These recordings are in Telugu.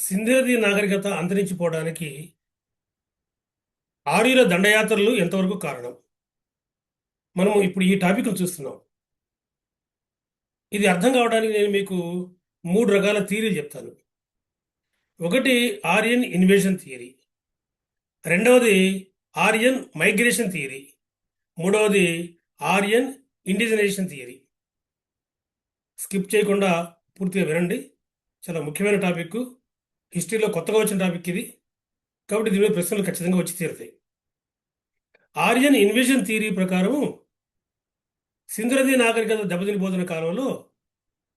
సింధునది నాగరికత అంతరించిపోవడానికి ఆర్యుల దండయాత్రలు ఎంతవరకు కారణం? మనము ఇప్పుడు ఈ టాపిక్ చూస్తున్నాం. ఇది అర్థం కావడానికి నేను మీకు మూడు రకాల థియరీలు చెప్తాను. ఒకటి ఆర్యన్ ఇన్వేషన్ థియరీ, రెండవది ఆర్యన్ మైగ్రేషన్ థియరీ, మూడవది ఆర్యన్ ఇండిజనైజేషన్ థియరీ. స్కిప్ చేయకుండా పూర్తిగా వినండి. చాలా ముఖ్యమైన టాపిక్, హిస్టరీలో కొత్తగా వచ్చిన టాపిక్ ఇది. కాబట్టి దీని మీద ప్రశ్నలు ఖచ్చితంగా వచ్చి తీరుతాయి. ఆర్యన్ ఇన్వేషన్ థియరీ ప్రకారం సింధు నదీ నాగరికత దెబ్బతినిపోతున్న కాలంలో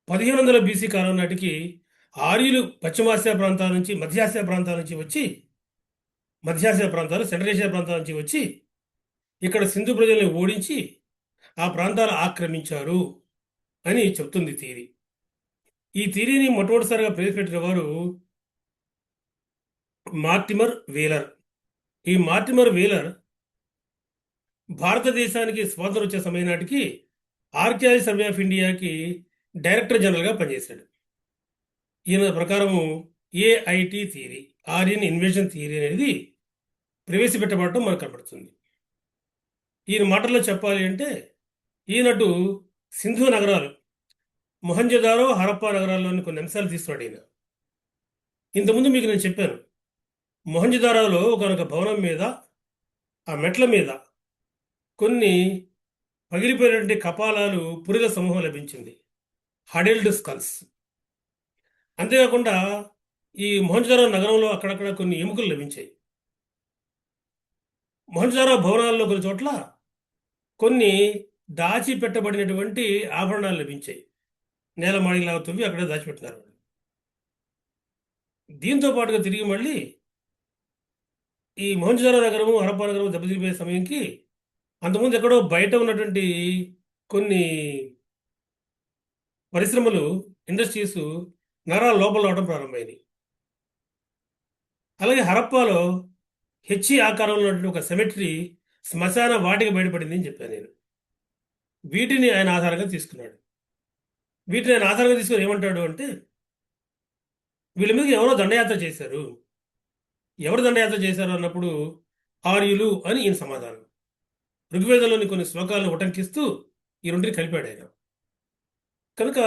1500 బీసీ కాలం నాటికి ఆర్యులు పశ్చిమాసియా ప్రాంతాల నుంచి మధ్యాసియా ప్రాంతాల నుంచి వచ్చి మధ్యాసియా ప్రాంతాలు సెంట్రల్ ఏషియా ప్రాంతాల నుంచి వచ్చి ఇక్కడ సింధు ప్రజల్ని ఓడించి ఆ ప్రాంతాలు ఆక్రమించారు అని చెప్తుంది థియరీ. ఈ థియరీని మొట్టమొదటిసారిగా ప్రవేశపెట్టిన వారు మార్టిమర్ వీలర్. ఈ మార్టిమర్ వీలర్ భారతదేశానికి స్వాతంత్రం వచ్చే సమయం నాటికి ఆర్కియాలజీ సర్వే ఆఫ్ ఇండియాకి డైరెక్టర్ జనరల్గా పనిచేశాడు. ఈయన ప్రకారము IIT theory, Aryan invasion theory అనేది ప్రవేశపెట్టబడటం మనకు కనబడుతుంది. ఈయన మాటల్లో చెప్పాలి అంటే ఈయనటు సింధు నగరాలు మొహంజదారో హరప్పా నగరాల్లోని కొన్ని అంశాలు తీసుకున్నాడు ఈయన. ఇంతకుముందు మీకు నేను చెప్పాను, మొహంజదారోలో ఒక భవనం మీద ఆ మెట్ల మీద కొన్ని పగిలిపోయినటువంటి కపాలాలు, పురిల సమూహం లభించింది, హడెల్డ్ స్కల్స్. అంతేకాకుండా ఈ మొహంజదారో నగరంలో అక్కడక్కడ కొన్ని ఎముకలు లభించాయి. మొహంజదారో భవనాల్లో కొన్ని చోట్ల కొన్ని దాచిపెట్టబడినటువంటి ఆభరణాలు లభించాయి. నేలమాళిలాగా తవ్వి అక్కడ దాచిపెట్టినారు. దీంతో పాటుగా తిరిగి మళ్ళీ ఈ మొహంజదారో నగరము, హరప్పా నగరము దెబ్బతిరిపోయే సమయంకి అంతకుముందు ఎక్కడో బయట ఉన్నటువంటి కొన్ని పరిశ్రమలు, ఇండస్ట్రీస్ నగరాల లోపల రావడం ప్రారంభమైంది. అలాగే హరప్పాలో హెచ్ఈ ఆకారంలో ఉన్నటువంటి ఒక సెమెట్రీ, శ్మశాన వాటిక బయటపడింది అని చెప్పాను నేను. వీటిని ఆయన ఆధారంగా తీసుకున్నాడు. వీటిని ఆయన ఆధారంగా తీసుకుని ఏమంటాడు అంటే, వీళ్ళ మీద ఎవరో దండయాత్ర చేశారు. ఎవరు దండయాత్ర చేశారు అన్నప్పుడు ఆర్యులు అని ఈయన సమాధానం. ఋగ్వేదంలోని కొన్ని శ్లోకాలను ఉటంకిస్తూ ఈ రెండింటిని కలిపాడు ఆయన. కనుక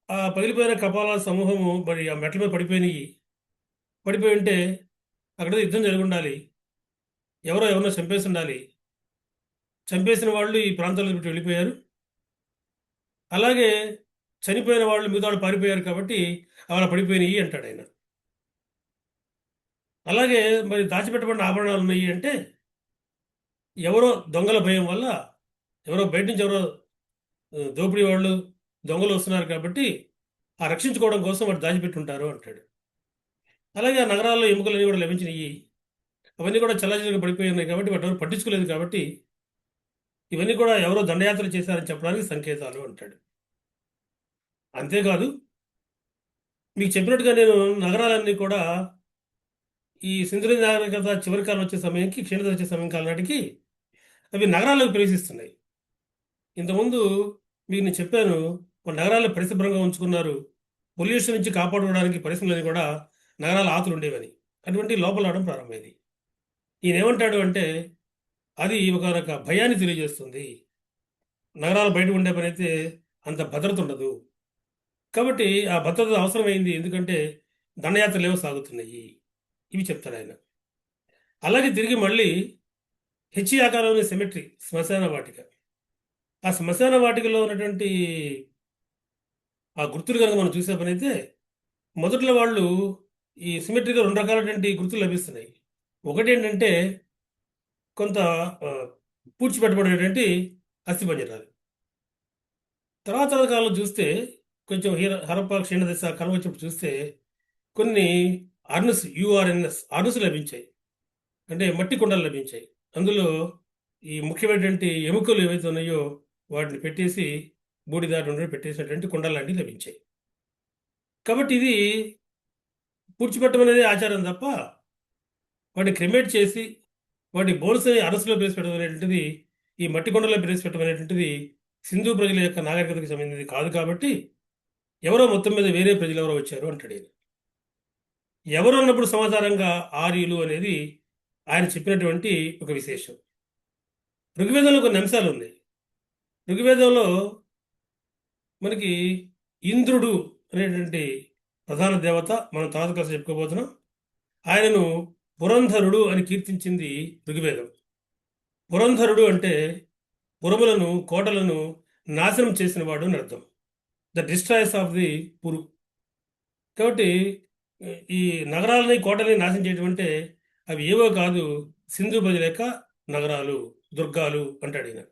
ఆ పగిలిపోయిన కపాల సమూహము మరి ఆ మెట్ల మీద పడిపోయి ఉంటే అక్కడ యుద్ధం జరిగి ఉండాలి, ఎవరినో చంపేసి ఉండాలి. చంపేసిన వాళ్ళు ఈ ప్రాంతాల్లో పెట్టి వెళ్ళిపోయారు. అలాగే చనిపోయిన వాళ్ళు మిగతా వాళ్ళు పారిపోయారు కాబట్టి అలా పడిపోయినాయి అంటాడు ఆయన. అలాగే మరి దాచిపెట్టబడిన ఆభరణాలు ఉన్నాయి అంటే ఎవరో దొంగల భయం వల్ల ఎవరో బయట నుంచి ఎవరో దోపిడీ వాళ్ళు, దొంగలు వస్తున్నారు కాబట్టి ఆ రక్షించుకోవడం కోసం వాడు దాచిపెట్టి ఉంటారు అంటాడు. అలాగే ఆ నగరాల్లో ఎముకలన్నీ కూడా లభించినాయి. అవన్నీ కూడా చల్లచల్లగా పడిపోయి ఉన్నాయి కాబట్టి వాటి ఎవరు పట్టించుకోలేదు కాబట్టి ఇవన్నీ కూడా ఎవరో దండయాత్ర చేశారని చెప్పడానికి సంకేతాలు అంటాడు. అంతేకాదు, మీకు చెప్పినట్టుగా నేను నగరాలన్నీ కూడా ఈ సింధు నది నాగరికత చివరి కాలం వచ్చే సమయానికి, క్షీణత వచ్చే సమయం కాలం నాటికి అవి నగరాల్లోకి ప్రవేశిస్తున్నాయి. ఇంతకుముందు మీకు నేను చెప్పాను, నగరాల్లో పరిశుభ్రంగా ఉంచుకున్నారు, పొల్యూషన్ నుంచి కాపాడుకోవడానికి పరిశ్రమలని కూడా నగరాల ఆతులు ఉండేవని. అటువంటి లోపల రావడం ప్రారంభమైంది. ఈయన ఏమంటాడు అంటే అది ఒక రక భయాన్ని తెలియజేస్తుంది. నగరాలు బయట ఉండే పని అయితే అంత భద్రత ఉండదు కాబట్టి ఆ భద్రత అవసరమైంది, ఎందుకంటే దండయాత్రలు ఏవో సాగుతున్నాయి, ఇవి చెప్తాడు ఆయన. అలాగే తిరిగి మళ్ళీ హెచ్ఈ ఆకారంలోని సెమెట్రీ, శ్మశాన వాటిక. ఆ శ్మశాన వాటికలో ఉన్నటువంటి ఆ గుర్తులు కనుక మనం చూసే పని అయితే మొదట్లో వాళ్ళు ఈ సిమెట్రీగా రెండు రకాలైనటువంటి గుర్తులు లభిస్తున్నాయి. ఒకటి ఏంటంటే కొంత పూడ్చిపెట్టబడినటువంటి అస్థిపంజరాలు. తర్వాత కాలంలో చూస్తే కొంచెం హరప్పా క్షీణదశ కాలం వచ్చినప్పుడు చూస్తే కొన్ని అర్నుస్ లభించాయి, అంటే మట్టి కుండలు లభించాయి. అందులో ఈ ముఖ్యమైనటువంటి ఎముకలు ఏవైతే ఉన్నాయో వాటిని పెట్టేసి బూడిదారు నుండి పెట్టేసినటువంటి కుండలు లాంటివి లభించాయి. కాబట్టి ఇది పూడ్చిపెట్టమనేది ఆచారం తప్ప వాటిని క్రిమేట్ చేసి వాటి బోన్స్ని అరసులో ప్రవేశపెట్టడం అనేటువంటిది, ఈ మట్టి కొండలో ప్రవేశపెట్టడం అనేటువంటిది సింధు ప్రజల యొక్క నాగరికతకు సంబంధించింది కాదు. కాబట్టి ఎవరో మొత్తం మీద వేరే ప్రజలు ఎవరో వచ్చారు అంటాడు ఈయన. ఎవరు అన్నప్పుడు సమాచారంగా ఆర్యులు అనేది ఆయన చెప్పినటువంటి ఒక విశేషం. ఋగ్వేదంలో కొన్ని అంశాలు ఉన్నాయి. ఋగ్వేదంలో మనకి ఇంద్రుడు అనేటువంటి ప్రధాన దేవత, మనం తర్వాత క్లాస్ చెప్పుకోబోతున్నాం. ఆయనను పురంధరుడు అని కీర్తించింది ఋగ్వేదం. పురంధరుడు అంటే పురములను, కోటలను నాశనం చేసిన వాడు అని అర్థం. The destroyers of the Puru. కాబట్టి ఈ నగరాలని, కోటల్ని నాశనం చేయడం అంటే అవి ఏవో కాదు, సింధు బది లేక నగరాలు, దుర్గాలు అంటాడు ఈయన.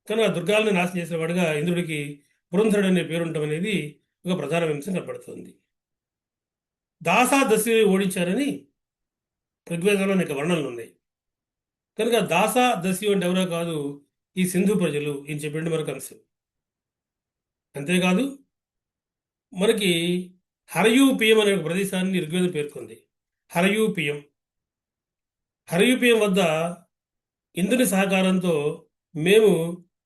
కానీ ఆ దుర్గాలను నాశనం చేసిన వాడుగా ఇంద్రుడికి పురంధరుడు అనే పేరు ఉండటం అనేది ఒక ప్రధాన అంశం కనపడుతుంది. దాసా దశ ఓడించారని ఋగ్వేదంలో అనేక వర్ణనలు ఉన్నాయి. కనుక దాసా దస్యు అంటే ఎవరో కాదు, ఈ సింధు ప్రజలు ఈయన చెప్పినట్టు మరొక అంశం. అంతేకాదు మనకి హరయూపియం అనే ఒక ప్రదేశాన్ని ఋగ్వేదం పేర్కొంది. హరయూపియం హరయూపియం వద్ద ఇంద్రుని సహకారంతో మేము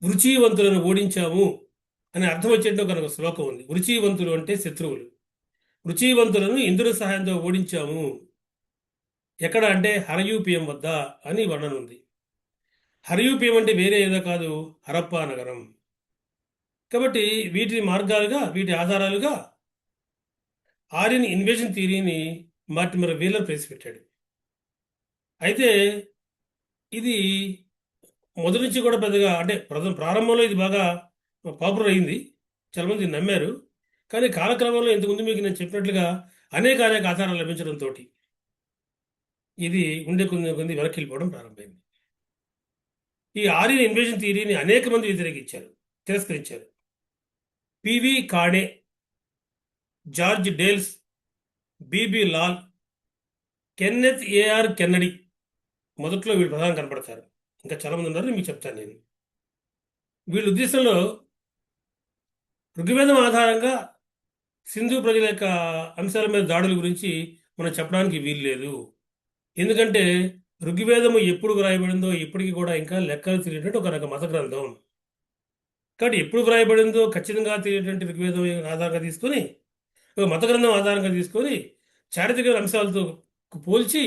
వృచీవంతులను ఓడించాము అని అర్థం వచ్చేట్టు ఒక శ్లోకం ఉంది. వృచీవంతులు అంటే శత్రువులు. వృచీవంతులను ఇంద్రుని సహాయంతో ఓడించాము ఎక్కడ అంటే హరయూపియం వద్ద అని వర్ణన ఉంది. హరయూపియం అంటే వేరే ఏదో కాదు, హరప్పా నగరం. కాబట్టి వీటి మార్గాలుగా, వీటి ఆధారాలుగా ఆర్యన్ ఇన్వేషన్ థియరీని మార్టిమర్ వీలర్ ప్రవేశపెట్టాడు. అయితే ఇది మొదటి నుంచి కూడా పెద్దగా అంటే ప్రారంభంలో ఇది బాగా పాపులర్ అయింది, చాలామంది నమ్మారు. కానీ కాలక్రమంలో ఇంతకుముందు మీకు నేను చెప్పినట్లుగా అనేక ఆధారాలు లభించడంతో ఇది ఉండే కొన్ని వెనక్కి వెళ్ళిపోవడం ప్రారంభమైంది. ఈ ఆర్యన్ ఇన్వేషన్ థియరీని అనేక మంది వ్యతిరేకించారు, తిరస్కరించారు. పివి కాడే, George Dales, B B Lal, Kenneth A R Kennedy మొదట్లో వీళ్ళు ప్రధానం కనపడతారు. ఇంకా చాలా మంది ఉన్నారు, మీకు చెప్తాను నేను. వీళ్ళ ఉద్దేశంలో ఋగ్వేదం ఆధారంగా సింధు ప్రజల యొక్క అంశాల మీద దాడుల గురించి మనం చెప్పడానికి వీలు లేదు. ఎందుకంటే ఋగ్వేదము ఎప్పుడు వ్రాయబడిందో ఇప్పటికీ కూడా ఇంకా లెక్కలు తెలియనట్టు ఒక మత గ్రంథం. కాబట్టి ఎప్పుడు వ్రాయబడిందో ఖచ్చితంగా తెలియనటువంటి ఋగ్వేదం ఆధారంగా తీసుకొని, ఒక మత గ్రంథం ఆధారంగా తీసుకొని చారిత్రక అంశాలతో పోల్చి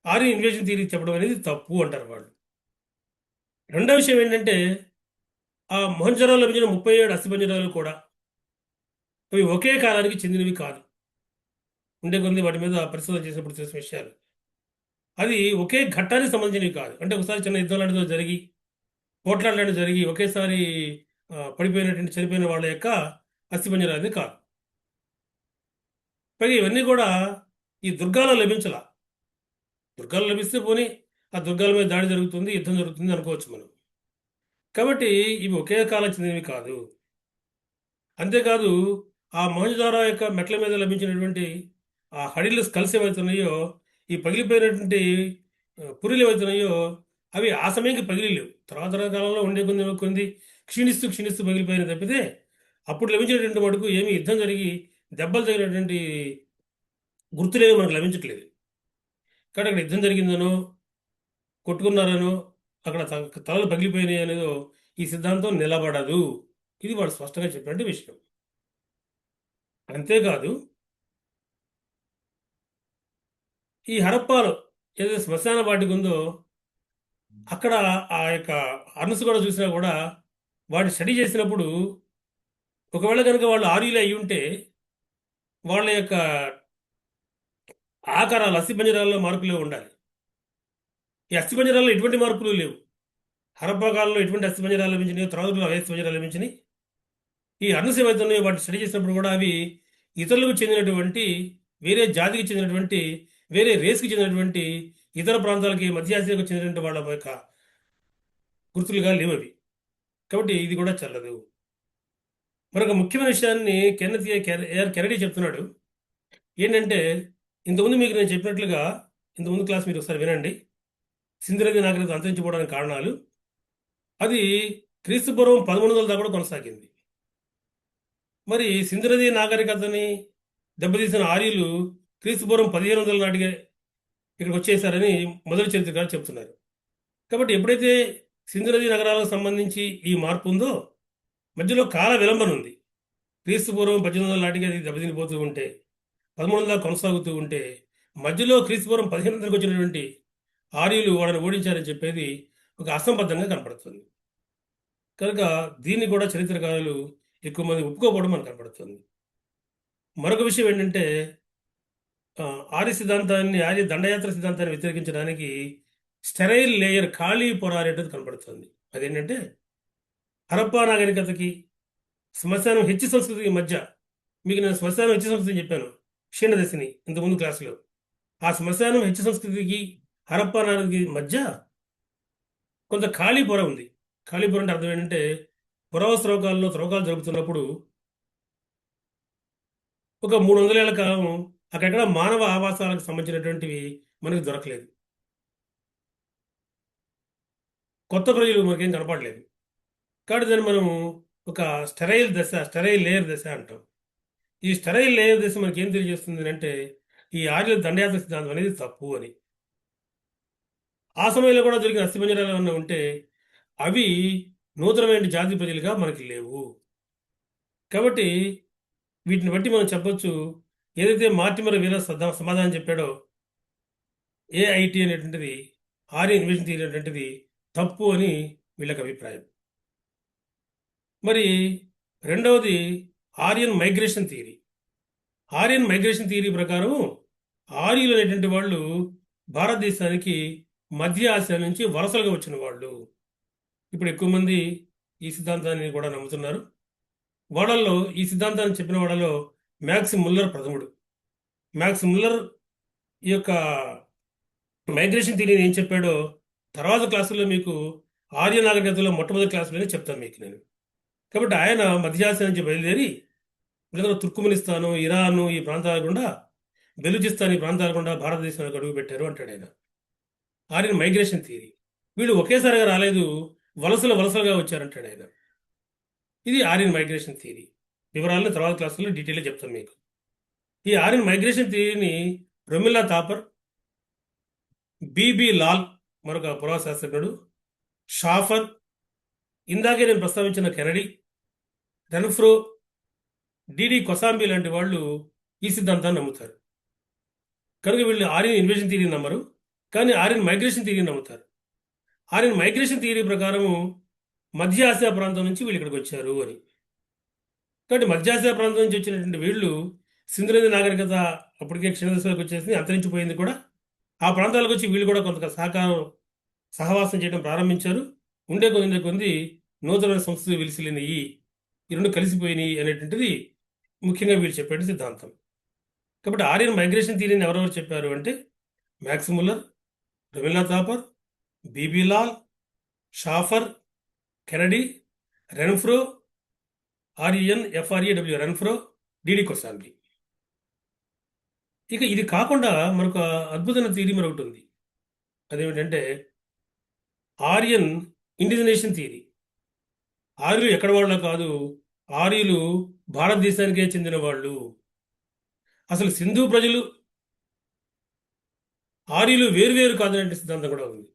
ఆర్యన్ ఇన్వేషన్ థియరీ చెప్పడం అనేది తప్పు అంటారు వాళ్ళు. రెండో విషయం ఏంటంటే ఆ మొహంజరాలో లభించిన 37 అస్థిపంజరాలు కూడా అవి ఒకే కాలానికి చెందినవి కాదు. ఉండే కొన్ని వాటి మీద పరిశోధన చేసినప్పుడు తెలిసిన విషయాలు. అది ఒకే ఘట్టానికి సంబంధించినవి కాదు. అంటే ఒకసారి చిన్న యుద్ధం లాంటిదో జరిగి, పోట్లాడలాంటివి జరిగి ఒకేసారి పడిపోయినటువంటి చనిపోయిన వాళ్ళ యొక్క అస్థిపంజరాలు కాదు. పైగా ఇవన్నీ కూడా ఈ దుర్గాలో లభించాల. దుర్గాలు లభిస్తే పోనీ ఆ దుర్గాల మీద దాడి జరుగుతుంది, యుద్ధం జరుగుతుంది అనుకోవచ్చు మనం. కాబట్టి ఇవి ఒకే కాలం చెందినవి కాదు. అంతేకాదు ఆ మొహంజదారో యొక్క మెట్ల మీద లభించినటువంటి ఆ హడిల్ స్కల్స్ ఏవైతున్నాయో, ఈ పగిలిపోయినటువంటి పురులు ఏవైతున్నాయో అవి ఆ సమయానికి పగిలిలేవు. తర్వాత కాలంలో ఉండే కొన్ని క్షీణిస్తూ పగిలిపోయిన తప్పితే అప్పుడు లభించినటువంటి మటుకు ఏమి యుద్ధం జరిగి దెబ్బలు తగినటువంటి గుర్తులేవి మనకు లభించట్లేదు. కాబట్టి అక్కడ యుద్ధం జరిగిందనో, కొట్టుకున్నారనో, అక్కడ తలలు పగిలిపోయినాయి అనేదో ఈ సిద్ధాంతం నిలబడదు. ఇది వాడు స్పష్టంగా చెప్పినట్టు విషయం. అంతేకాదు ఈ హరప్పాలో ఏదైతే శ్మశాన వాటిక ఉందో అక్కడ ఆ యొక్క అర్నస్ కూడా చూసినా కూడా వాటిని స్టడీ చేసినప్పుడు ఒకవేళ కనుక వాళ్ళు ఆర్యులు అయి ఉంటే వాళ్ళ యొక్క ఆకారాలు అస్థిపంజరాల్లో మార్పులే ఉండాలి. ఈ అస్థిపంజరాల్లో ఎటువంటి మార్పులు లేవు. హరప్పా కాలంలో ఎటువంటి అస్థిపంజరాలు లభించినాయి, తర్వాత అవే అస్థిపంజరాలు లభించినాయి. ఈ అర్నస్ ఏవైతున్నాయో వాటిని స్టడీ చేసినప్పుడు కూడా అవి ఇతరులకు చెందినటువంటి, వేరే జాతికి చెందినటువంటి, వేరే రేస్కి చెందినటువంటి, ఇతర ప్రాంతాలకి, మధ్య ఆసియాకు చెందినటువంటి వాళ్ళ యొక్క గుర్తులుగా లేవు అవి. కాబట్టి ఇది కూడా చల్లదు. మరొక ముఖ్యమైన విషయాన్ని కెన్నెత్ ఏఆర్ కెన్నడీ చెప్తున్నాడు. ఏంటంటే ఇంతకుముందు మీకు నేను చెప్పినట్లుగా, ఇంతకుముందు క్లాస్ మీరు ఒకసారి వినండి, సింధు నది నాగరికత అంతరించిపోవడానికి కారణాలు. అది క్రీస్తుపూర్వం 1100 దాకా కూడా కొనసాగింది. మరి సింధు నది నాగరికతని దెబ్బతీసిన ఆర్యులు క్రీస్తుపూర్వం 1500 నాటికే ఇక్కడికి వచ్చేసారని మొదటి చరిత్రకారులు చెప్తున్నారు. కాబట్టి ఎప్పుడైతే సింధు నది నగరాలకు సంబంధించి ఈ మార్పు ఉందో మధ్యలో కాల విలంబన ఉంది. క్రీస్తుపూర్వం 1800 నాటికి అది దెబ్బతినిపోతూ ఉంటే 1300 కొనసాగుతూ ఉంటే మధ్యలో క్రీస్తుపూర్వం 1500కి వచ్చినటువంటి ఆర్యులు వాళ్ళని ఓడించారని చెప్పేది ఒక అసంబద్ధంగా కనపడుతుంది. కనుక దీన్ని కూడా చరిత్రకారులు ఎక్కువ మంది ఒప్పుకోకపోవడం మనకు కనపడుతుంది. మరొక విషయం ఏంటంటే ఆర్య సిద్ధాంతాన్ని, ఆర్య దండయాత్ర సిద్ధాంతాన్ని వ్యతిరేకించడానికి స్టెరైల్ లేయర్, ఖాళీ పొర అనేటువంటిది కనపడుతుంది. అదేంటంటే హరప్పా నాగరికతకి శ్మశానం హెచ్ సంస్కృతికి మధ్య, మీకు నేను శ్మశానం హెచ్ సంస్కృతి చెప్పాను క్షీణదశని ఇంతకుముందు క్లాసులో. ఆ శ్మశానం హెచ్ సంస్కృతికి హరప్పా నాగరికతకి మధ్య కొంత ఖాళీ పొర ఉంది. ఖాళీ పొర అంటే అర్థం ఏంటంటే పురావస్తు త్రవ్వకాలు జరుపుతున్నప్పుడు ఒక 300 ఏళ్ల కాలం అక్కడెక్కడ మానవ ఆవాసాలకు సంబంధించినటువంటివి మనకు దొరకలేదు. కొత్త ప్రజలు మనకేం కనపడలేదు. కాబట్టి దాన్ని మనం ఒక స్టెరైల్ లేయర్ దశ అంటాం. ఈ స్టెరైల్ లేయర్ దశ మనకి ఏం తెలియజేస్తుంది అంటే ఈ ఆర్యుల దండయాత్ర సిద్ధాంతం అనేది తప్పు అని. ఆ సమయంలో కూడా దొరికిన అస్థిపంజరాలు ఏమన్నా ఉంటే అవి నూతనమైన జాతి ప్రజలుగా మనకి లేవు. కాబట్టి వీటిని బట్టి మనం చెప్పొచ్చు, ఏదైతే మార్టిమర్ వీర సమాధానం చెప్పాడో ఏఐటి అనేటువంటిది, ఆర్య ఇన్వేషన్ థియరీ అనేటువంటిది తప్పు అని వీళ్ళకి అభిప్రాయం. మరి రెండవది Aryan migration theory. Aryan migration theory ప్రకారం ఆర్యులు అనేటువంటి వాళ్ళు భారతదేశానికి మధ్య ఆసియా నుంచి వలసలుగా వచ్చిన వాళ్ళు. ఇప్పుడు ఎక్కువ మంది ఈ సిద్ధాంతాన్ని కూడా నమ్ముతున్నారు. వాళ్ళల్లో ఈ సిద్ధాంతాన్ని చెప్పిన వాళ్ళలో మ్యాక్స్ ముల్లర్ ప్రథముడు. మ్యాక్స్ ముల్లర్ ఈ యొక్క మైగ్రేషన్ థియరీని ఏం చెప్పాడో తర్వాత క్లాసుల్లో మీకు ఆర్య నాగరికతలో మొట్టమొదటి క్లాసులోనే చెప్తాను మీకు నేను. కాబట్టి ఆయన మధ్య ఆసియా నుంచి బయలుదేరి వీళ్ళందరూ తుర్కుమనిస్తాను, ఇరాను ఈ ప్రాంతాల గుండా, బెలూచిస్తాన్ ఈ ప్రాంతాల గుండా భారతదేశంలోకి అడుగు పెట్టారు అంటాడు ఆయన. Aryan migration theory. వీళ్ళు ఒకేసారిగా రాలేదు, వలసలుగా వచ్చారంటాడు ఆయన. ఇది ఆర్యన్ మైగ్రేషన్ థియరీ. వివరాలను తర్వాత క్లాసుల్లో డీటెయిల్గా చెప్తాను మీకు. ఈ ఆర్యన్ మైగ్రేషన్ థియరీని రొమిల్లా థాపర్, బిబి లాల్ మరొక పురాశాస్త్రజ్ఞుడు, షాఫర్, ఇందాకే నేను ప్రస్తావించిన కెనడీ, రెన్ఫ్రో, డిడి కొసాంబి లాంటి వాళ్ళు ఈ సిద్ధాంతాన్ని నమ్ముతారు. కనుక వీళ్ళు ఆర్యన్ ఇన్వేషన్ థియరీ నమ్మరు, కానీ ఆర్యన్ మైగ్రేషన్ థియరీ నమ్ముతారు. ఆర్యన్ మైగ్రేషన్ థియరీ ప్రకారము మధ్య ఆసియా ప్రాంతం నుంచి వీళ్ళు ఇక్కడికి వచ్చారు అని. కాబట్టి మధ్య ఆసియా ప్రాంతం నుంచి వచ్చినటువంటి వీళ్ళు సింధు నది నాగరికత అప్పటికే క్షీణదశలోకి వచ్చేసింది, అంతరించిపోయింది కూడా. ఆ ప్రాంతాలకు వచ్చి వీళ్ళు కూడా కొంత సహవాసం చేయడం ప్రారంభించారు. ఉండే కొంది నూతన సంస్కృతి వెలిసిలినాయి, ఈ రెండు కలిసిపోయినాయి అనేటువంటిది ముఖ్యంగా వీళ్ళు చెప్పే సిద్ధాంతం. కాబట్టి ఆర్యన్ మైగ్రేషన్ థియరీని ఎవరెవరు చెప్పారు అంటే Max Muller, Romila Thapar, BB Lal, Schaffer, Kennedy, Renfrew, RENFREW Renfrew, DD Kosambi. ఇక ఇది కాకుండా మరొక అద్భుతమైన థియరీ మరొకటి ఉంది. అదేమిటంటే ఆర్యన్ ఇండిజినేషన్ థియరీ. ఆర్యులు ఎక్కడ వాళ్ళో కాదు, ఆర్యులు భారతదేశానికే చెందిన వాళ్ళు. అసలు సింధు ప్రజలు ఆర్యులు వేరువేరు కాదనే సిద్ధాంతం కూడా ఉంది.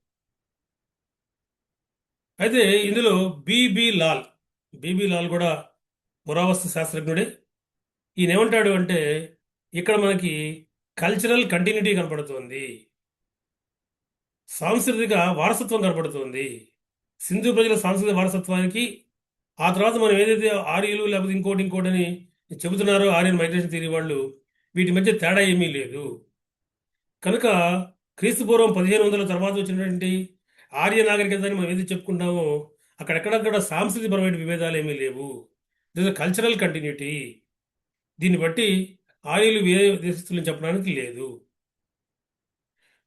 అయితే ఇందులో బిబి లాల్ కూడా పురావస్తు శాస్త్రజ్ఞుడే. ఈయన ఏమంటాడు అంటే ఇక్కడ మనకి కల్చరల్ కంటిన్యూటీ కనపడుతోంది, సాంస్కృతిక వారసత్వం కనపడుతోంది. సింధు ప్రజల సాంస్కృతిక వారసత్వానికి ఆ తర్వాత మనం ఏదైతే ఆర్యులు లేకపోతే ఇంకోటి అని చెబుతున్నారో ఆర్యన్ మైగ్రేషన్ థియరీ వాళ్ళు, వీటి మధ్య తేడా ఏమీ లేదు. కనుక క్రీస్తుపూర్వం 1500 తర్వాత వచ్చినటువంటి ఆర్య నాగరికత అని మనం ఏది చెప్పుకుంటామో అక్కడెక్కడక్కడ సాంస్కృతికపరమైన విభేదాలు ఏమీ లేవు. This cultural continuity. దీన్ని బట్టి ఆర్యులు వేరే దేశస్తులను చెప్పడానికి లేదు.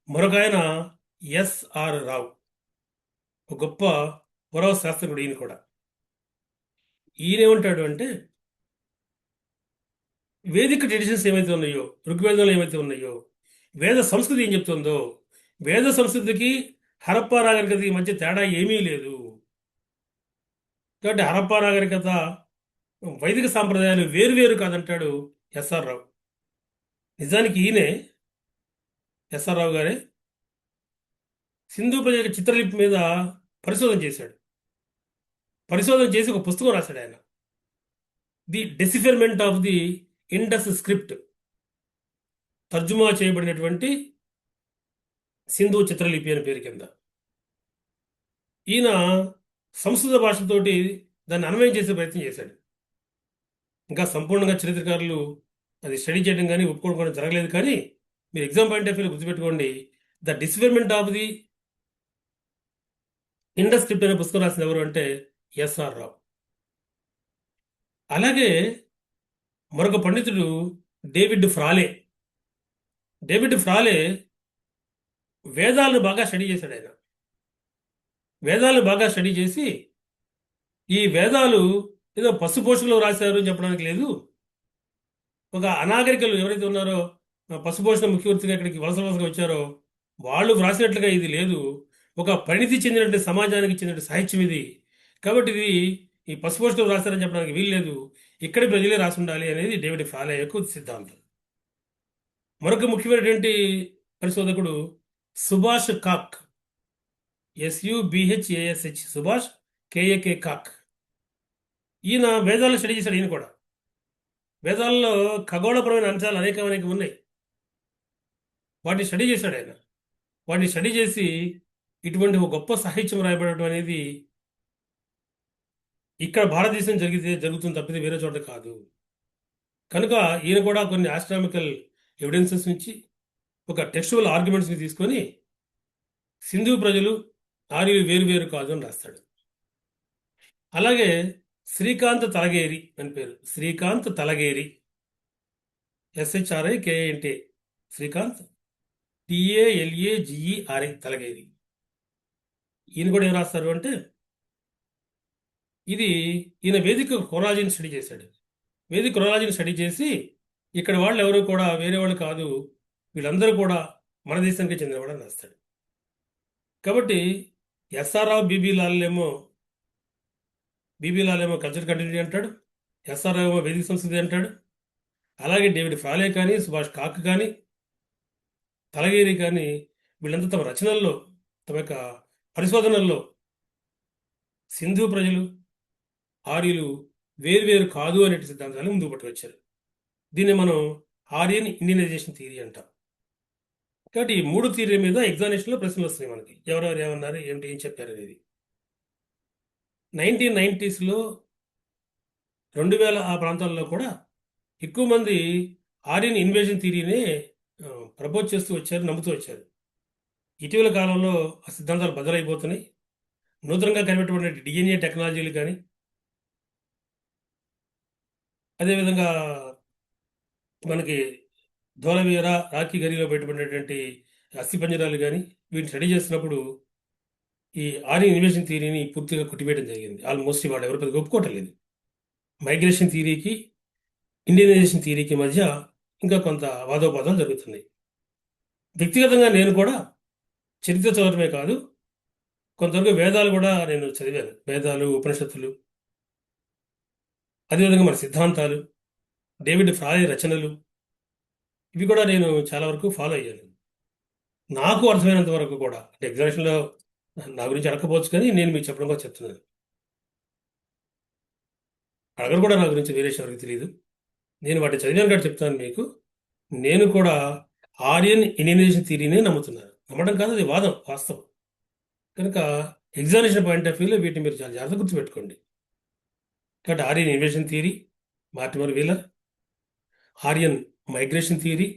మరొక ఆయన SR రావు, ఒక గొప్ప పురావస్తు శాస్త్రజ్ఞుడు. ఈయన కూడా ఈయనేమంటాడు అంటే వేదిక ట్రెడిషన్స్ ఏమైతే ఉన్నాయో, ఋగ్వేదంలో ఏమైతే ఉన్నాయో, వేద సంస్కృతి ఏం చెప్తుందో, వేద సంస్కృతికి హరప్పా నాగరికతకి మధ్య తేడా ఏమీ లేదు. కాబట్టి హరప్పా నాగరికత, వైదిక సాంప్రదాయాలు వేరువేరు కాదంటాడు SR రావు. నిజానికి ఈయనే SR రావు గారే సింధు ప్రజల చిత్రలిపి మీద పరిశోధన చేశాడు. పరిశోధన చేసి ఒక పుస్తకం రాశాడు ఆయన, the decipherment of the Indus script. తర్జుమా చేయబడినటువంటి సింధు చిత్రలిపి అనే పేరు కింద. ఈయన సంస్కృత భాషతోటి దాన్ని అన్వయం చేసే ప్రయత్నం చేశాడు. ఇంకా సంపూర్ణంగా చరిత్రకారులు అది స్టడీ చేయడం కానీ ఒప్పుకోవడం కూడా జరగలేదు. కానీ మీరు ఎగ్జామ్ పాయింట్ ఆఫ్ వ్యూలో గుర్తుపెట్టుకోండి, the disfigurement of the Indus script అనే పుస్తకం రాసింది ఎవరు అంటే ఎస్ఆర్ రావు. అలాగే మరొక పండితుడు డేవిడ్ ఫ్రాలే. డేవిడ్ ఫ్రాలే వేదాలను బాగా స్టడీ చేశాడు. ఆయన వేదాలను బాగా స్టడీ చేసి ఈ వేదాలు ఏదో పశుపోషకులు రాశారు అని చెప్పడానికి లేదు. ఒక అనాగరికలు ఎవరైతే ఉన్నారో పశుపోషణ ముఖ్య వృత్తిగా ఇక్కడికి వలసగా వచ్చారో వాళ్ళు వ్రాసినట్లుగా ఇది లేదు. ఒక పరిణితి చెందినట్టు సమాజానికి చెందిన సాహిత్యం ఇది. కాబట్టి ఇది ఈ పశుపోషకులు రాశారని చెప్పడానికి వీల్లేదు, ఇక్కడి ప్రజలే రాసి ఉండాలి అనేది డేవిడ్ ఫ్రాలే యొక్క సిద్ధాంతం. మరొక ముఖ్యమైనటువంటి పరిశోధకుడు సుభాష్ కాక్, SUBHASH, సుభాష్ KAK కాక్. ఈయన వేదాలను స్టడీ చేశాడు. ఈయన కూడా వేదాల్లో ఖగోళపరమైన అంశాలు అనేకం ఉన్నాయి. వాటిని స్టడీ చేశాడు ఆయన. వాటిని స్టడీ చేసి ఇటువంటి ఒక గొప్ప సాహిత్యం రాయబడటం అనేది ఇక్కడ భారతదేశం జరుగుతుంది తప్పితే వేరే చోట కాదు. కనుక ఈయన కూడా కొన్ని ఆస్ట్రామికల్ ఎవిడెన్సెస్ నుంచి ఒక టెక్స్చువల్ ఆర్గ్యుమెంట్స్ని తీసుకొని సింధు ప్రజలు ఆర్యులు వేరు కాదు అని రాస్తాడు. అలాగే శ్రీకాంత్ తలగేరి అని పేరు, శ్రీకాంత్ తలగేరి, SHRIKANT, శ్రీకాంత్ TALAGERI, తలగేరి. ఈయన కూడా ఏం రాస్తారు అంటే ఈయన వేదిక క్రొనాలజీని స్టడీ చేశాడు. వేదిక క్రొనాలజీని స్టడీ చేసి ఇక్కడ వాళ్ళు ఎవరు కూడా వేరే వాళ్ళు కాదు, వీళ్ళందరూ కూడా మన దేశానికి చెందినవాడు అని రాస్తాడు. కాబట్టి ఎస్ఆర్ రావు బీబీ లాల్ ఏమో కల్చర్ కంటిన్యూటీ అంటాడు, ఎస్ఆర్ రావు ఏమో వేదిక సంస్కృతి అంటాడు. అలాగే డేవిడ్ ఫ్రాలే కానీ, సుభాష్ కాక్ కానీ, తలగేరి కానీ వీళ్ళంతా తమ రచనల్లో, తమ యొక్క పరిశోధనల్లో సింధు ప్రజలు ఆర్యులు వేరు కాదు అనే సిద్ధాంతాన్ని ముందుకు పట్టుకొచ్చారు. దీన్ని మనం ఆర్యన్ ఇండియనైజేషన్ థియరీ అంటాం. కాబట్టి ఈ 3 థియరీ మీద ఎగ్జామినేషన్లో ప్రశ్నలు వస్తున్నాయి మనకి, ఎవరెవరు ఏమన్నారు, ఏం చెప్పారు అనేది. 1990స్లో 2000 ఆ ప్రాంతాల్లో కూడా ఎక్కువ మంది ఆర్యన్ ఇన్వేజన్ థియరీనే ప్రపోజ్ చేస్తూ వచ్చారు, నమ్ముతూ వచ్చారు. ఇటీవల కాలంలో ఆ సిద్ధాంతాలు బదలైపోతున్నాయి. నూతనంగా కనిపెట్టబడిన DNA టెక్నాలజీలు కానీ, అదేవిధంగా మనకి ధోలవీర, రాఖీ గరిలో బయటపడినటువంటి అస్థిపంజరాలు కానీ వీటిని స్టడీ చేస్తున్నప్పుడు ఈ ఆర్యన్ ఇన్వేషన్ థియరీని పూర్తిగా కొట్టివేయడం జరిగింది. ఆల్మోస్ట్ వాడు ఎవరు పెద్దగా ఒప్పుకోవటం లేదు. మైగ్రేషన్ థియరీకి, ఇండియనైజేషన్ థియరీకి మధ్య ఇంకా కొంత వాదోపాదాలు జరుగుతున్నాయి. వ్యక్తిగతంగా నేను కూడా చరిత్ర చదవటమే కాదు, కొంతవరకు వేదాలు కూడా నేను చదివాను. వేదాలు, ఉపనిషత్తులు, అదేవిధంగా మన సిద్ధాంతాలు, డేవిడ్ ఫ్రాలే రచనలు, ఇవి కూడా నేను చాలా వరకు ఫాలో అయ్యాను. నాకు అర్థమైనంత వరకు కూడా, అంటే ఎగ్జామినేషన్లో నా గురించి అడగకపోవచ్చు కానీ నేను మీకు చెప్పడం కూడా చెప్తున్నాను. అడగరు కూడా నా గురించి వేరే ఎవరికి తెలియదు. నేను వాటిని చదివాను కాబట్టి చెప్తాను మీకు. నేను కూడా ఆర్యన్ ఇండియనైజేషన్ థియరీనే నమ్ముతున్నాను. నమ్మడం కాదు, అది వాదం, వాస్తవం. కనుక ఎగ్జామినేషన్ పాయింట్ ఆఫ్ వ్యూలో వీటిని మీరు చాలా జాగ్రత్త గుర్తుపెట్టుకోండి. కాబట్టి Aryan invasion theory Mortimer Wheeler, Aryan migration theory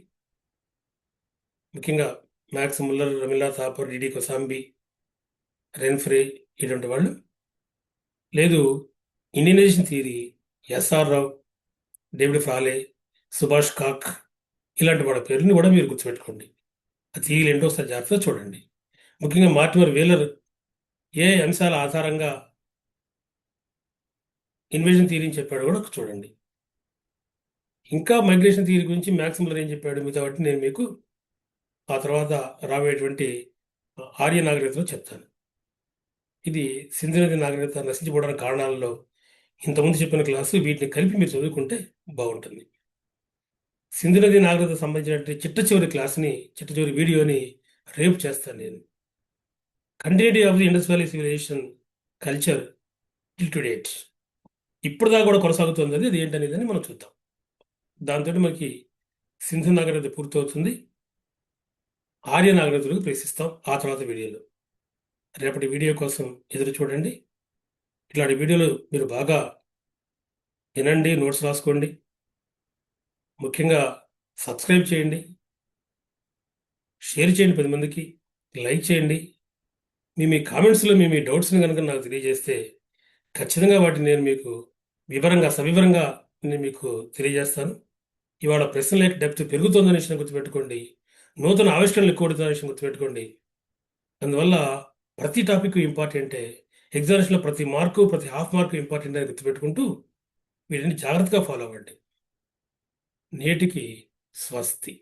ముఖ్యంగా Max Muller, Rabindranath Thakur, DD Kosambi, Renfrew, ఇటువంటి వాళ్ళు. లేదు Indianisation theory SR Rao, David Frawley, Subhash Kak, ఇలాంటి వాళ్ళ పేరుని కూడా మీరు గుర్తుపెట్టుకోండి. ఆ థియరీలు ఏంటో ఒకసారి జాగ్రత్తగా చూడండి. ముఖ్యంగా మార్టిమర్ వీలర్ ఏ అంశాల ఆధారంగా ఇన్వేజన్ థియరీని చెప్పాడు కూడా చూడండి. ఇంకా మైగ్రేషన్ థియరీ గురించి మ్యాక్స్ ముల్లర్ ఏం చెప్పాడు, మిగతా వాటిని నేను మీకు ఆ తర్వాత రాబోయేటువంటి ఆర్య నాగరికతలో చెప్తాను. ఇది సింధు నది నాగరికత నశించిపోవడానికి కారణాలలో ఇంతకుముందు చెప్పిన క్లాసు, వీటిని కలిపి మీరు చదువుకుంటే బాగుంటుంది. సింధు నది నాగరికత సంబంధించినటువంటి చిట్ట చివరి వీడియోని రేపు చేస్తాను నేను. Continuity of the Indus valley civilisation culture till to date, ఇప్పుడు దాకా కూడా కొనసాగుతుంది. అది ఏంటనేది మనం చూద్దాం. దాంతో మనకి సింధు నాగరికత పూర్తవుతుంది. ఆర్య నాగరికతలకు ప్రవేశిస్తాం ఆ తర్వాత వీడియోలో. రేపటి వీడియో కోసం ఎదురు చూడండి. ఇట్లాంటి వీడియోలు మీరు బాగా వినండి, నోట్స్ రాసుకోండి. ముఖ్యంగా సబ్స్క్రైబ్ చేయండి, షేర్ చేయండి 10 మందికి, లైక్ చేయండి. మీ కామెంట్స్లో మీ డౌట్స్ని కనుక నాకు తెలియజేస్తే ఖచ్చితంగా వాటిని నేను మీకు సవివరంగా నేను మీకు తెలియజేస్తాను. ఇవాళ ప్రశ్నల యొక్క డెప్త్ పెరుగుతుందనే విషయం గుర్తుపెట్టుకోండి. నూతన ఆవిష్కరణలు ఎక్కువ అవుతున్న విషయం గుర్తుపెట్టుకోండి. అందువల్ల ప్రతి టాపిక్ ఇంపార్టెంటే. ఎగ్జామినేషన్లో ప్రతి మార్కు, ప్రతి హాఫ్ మార్కు ఇంపార్టెంట్ అని గుర్తుపెట్టుకుంటూ వీటిని జాగ్రత్తగా ఫాలో అవ్వండి. నేటికి స్వస్తి.